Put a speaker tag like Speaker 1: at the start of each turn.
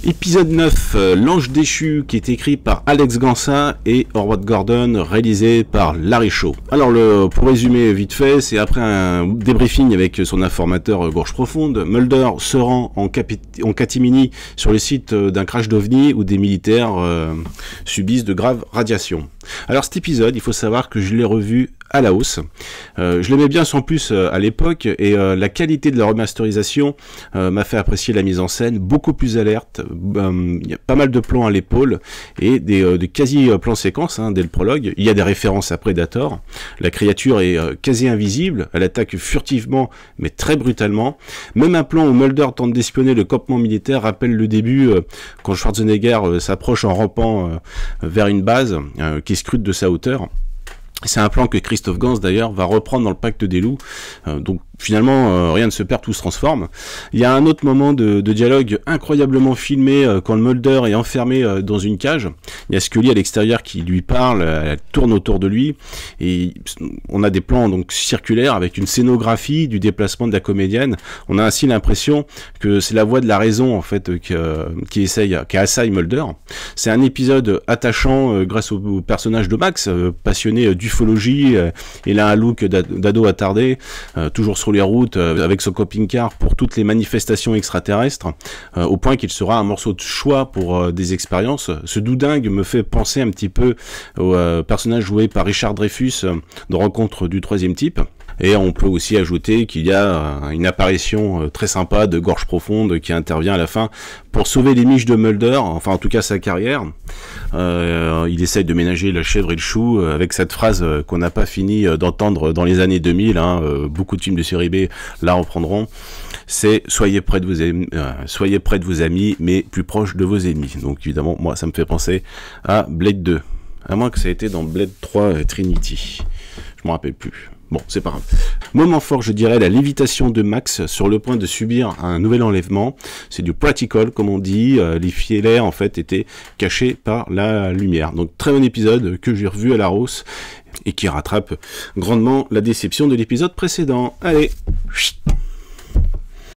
Speaker 1: Épisode 9, L'Ange déchu, qui est écrit par Alex Gansa et Howard Gordon, réalisé par Larry Shaw. Alors, pour résumer vite fait, c'est après un débriefing avec son informateur Gorge Profonde, Mulder se rend en catimini sur le site d'un crash d'OVNI où des militaires subissent de graves radiations. Alors cet épisode, il faut savoir que je l'ai revu à la hausse. Je l'aimais bien sans plus à l'époque et la qualité de la remasterisation m'a fait apprécier la mise en scène, beaucoup plus alerte. Il y a pas mal de plans à l'épaule et des quasi plans séquences dès le prologue. Il y a des références à Predator. La créature est quasi invisible, elle attaque furtivement mais très brutalement. Même un plan où Mulder tente d'espionner le campement militaire rappelle le début quand Schwarzenegger s'approche en rampant vers une base qui scrute de sa hauteur. C'est un plan que Christophe Gans d'ailleurs va reprendre dans le Pacte des loups, donc finalement rien ne se perd, tout se transforme. Il y a un autre moment de dialogue incroyablement filmé quand le Mulder est enfermé dans une cage. Il y a Scully à l'extérieur qui lui parle, elle tourne autour de lui et on a des plans donc circulaires avec une scénographie du déplacement de la comédienne. On a ainsi l'impression que c'est la voix de la raison en fait qui assaille Mulder. C'est un épisode attachant grâce au personnage de Max, passionné d'ufologie, il a un look d'ado attardé, toujours sur les routes avec son camping-car pour toutes les manifestations extraterrestres, au point qu'il sera un morceau de choix pour des expériences. Ce doudingue me fait penser un petit peu au personnage joué par Richard Dreyfuss de Rencontre du troisième type. Et on peut aussi ajouter qu'il y a une apparition très sympa de Gorge Profonde qui intervient à la fin pour sauver les miches de Mulder, enfin en tout cas sa carrière. Il essaye de ménager la chèvre et le chou avec cette phrase qu'on n'a pas fini d'entendre dans les années 2000. Beaucoup de films de série B la reprendront. C'est soyez près de vos amis, mais plus proche de vos ennemis. Donc évidemment, moi ça me fait penser à Blade 2. À moins que ça ait été dans Blade 3 Trinity. Je m'en rappelle plus. Bon, c'est pas grave. Moment fort, je dirais, la lévitation de Max sur le point de subir un nouvel enlèvement. C'est du practical, comme on dit. Les filets, en fait, étaient cachés par la lumière. Donc, très bon épisode que j'ai revu à la hausse et qui rattrape grandement la déception de l'épisode précédent. Allez, chut.